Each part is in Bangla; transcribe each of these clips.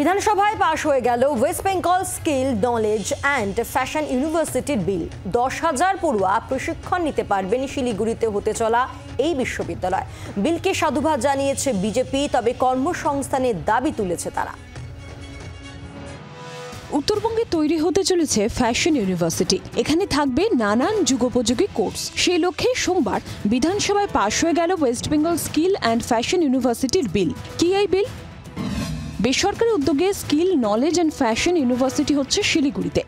বিধানসভায় পাশ হয়ে গেল West Bengal skill knowledge and fashion ইউনিভার্সিটির বিল। 10,000 পড়ুয়া প্রশিক্ষণ নিতে পারবেন শিলিগুড়িতে হতে চলা এই বিশ্ববিদ্যালয়। বিলকে সাধুবাদ জানিয়েছে বিজেপি, তবে কর্মসংস্থানের দাবি তুলেছে তারা। উত্তরবঙ্গে তৈরি হতে চলেছে ফ্যাশন ইউনিভার্সিটি। এখানে থাকবে নানান যুগোপযোগী কোর্স। সেই লক্ষ্যে সোমবার বিধানসভায় পাশ হয়ে গেল West Bengal skill and fashion ইউনিভার্সিটির বিল। কি এই বিল? বেসরকারি উদ্যোগে skill knowledge and fashion university হচ্ছে শিলিগুড়িতে।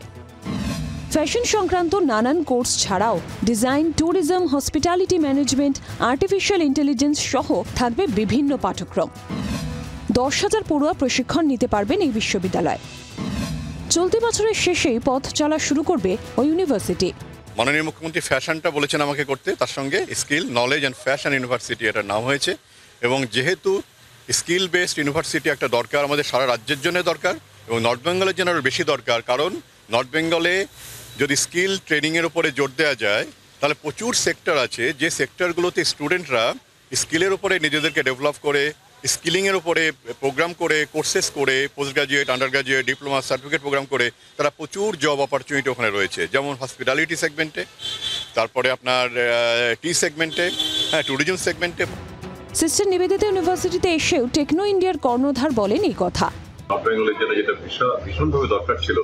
ফ্যাশন সংক্রান্ত নানান কোর্স ছাড়াও design, tourism, hospitality management, artificial intelligence সহ থাকবে বিভিন্ন পাঠ্যক্রম। 10,000 পড়ুয়া প্রশিক্ষণ নিতে পারবেন এই বিশ্ববিদ্যালয়। চলতি বছরের শেষেই পথ চলা শুরু করবে ওই ইউনিভার্সিটি। মাননীয় মুখ্যমন্ত্রী ফ্যাশনটা বলেছেন আমাকে করতে, তার সঙ্গে skill knowledge and fashion university এটার নাম হয়েছে। এবং যেহেতু স্কিল বেসড ইউনিভার্সিটি একটা দরকার, আমাদের সারা রাজ্যের জন্য দরকার এবং নর্থ বেঙ্গলের জন্য আরও বেশি দরকার। কারণ নর্থ বেঙ্গলে যদি স্কিল ট্রেনিংয়ের উপরে জোর দেওয়া যায় তাহলে প্রচুর সেক্টর আছে, যে সেক্টরগুলোতে স্টুডেন্টরা স্কিলের উপরে নিজেদেরকে ডেভেলপ করে, স্কিলিংয়ের উপরে প্রোগ্রাম করে, কোর্সেস করে, postgraduate, undergraduate, diploma, certificate programme করে তারা প্রচুর জব অপরচুনিটি ওখানে রয়েছে। যেমন হসপিটালিটি সেগমেন্টে, তারপরে আপনার টি সেগমেন্টে, ট্যুরিজম সেগমেন্টে। সিস্টার নিবেদিতা ইউনিভার্সিটিতে এসেও টেকনো ইন্ডিয়ার কর্ণধার বলেন এই কথা। নর্থ বেঙ্গলের জন্য যেটা ভীষণভাবে দরকার ছিল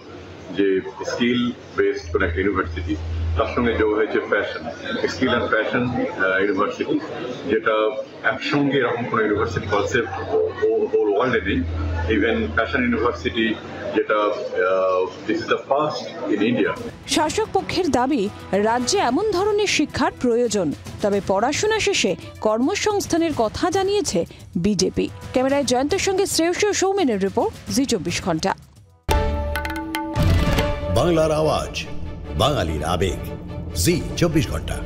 যে স্কিল বেসড কোনো একটা ইউনিভার্সিটি, তার সঙ্গে যোগ হয়েছে fashion, skill and fashion university, যেটা একসঙ্গে এরকম কোনো ইউনিভার্সিটি কনসেপ্ট হোল ওয়ার্ল্ডে নেই। ইভেন ফ্যাশন ইউনিভার্সিটি যেটা this is the first in India. শাসক পক্ষের দাবি রাজ্যে এমন ধরনের শিক্ষার প্রয়োজন, তবে পড়াশোনা শেষে কর্মসংস্থানের কথা জানিয়েছে বিজেপি। ক্যামেরায় জয়ন্তের সঙ্গে শ্রেয়সী সৌমেনের রিপোর্ট, জি 24 ঘন্টা। বাংলার আওয়াজ, বাঙালির আবেগ, জি 24 ঘন্টা।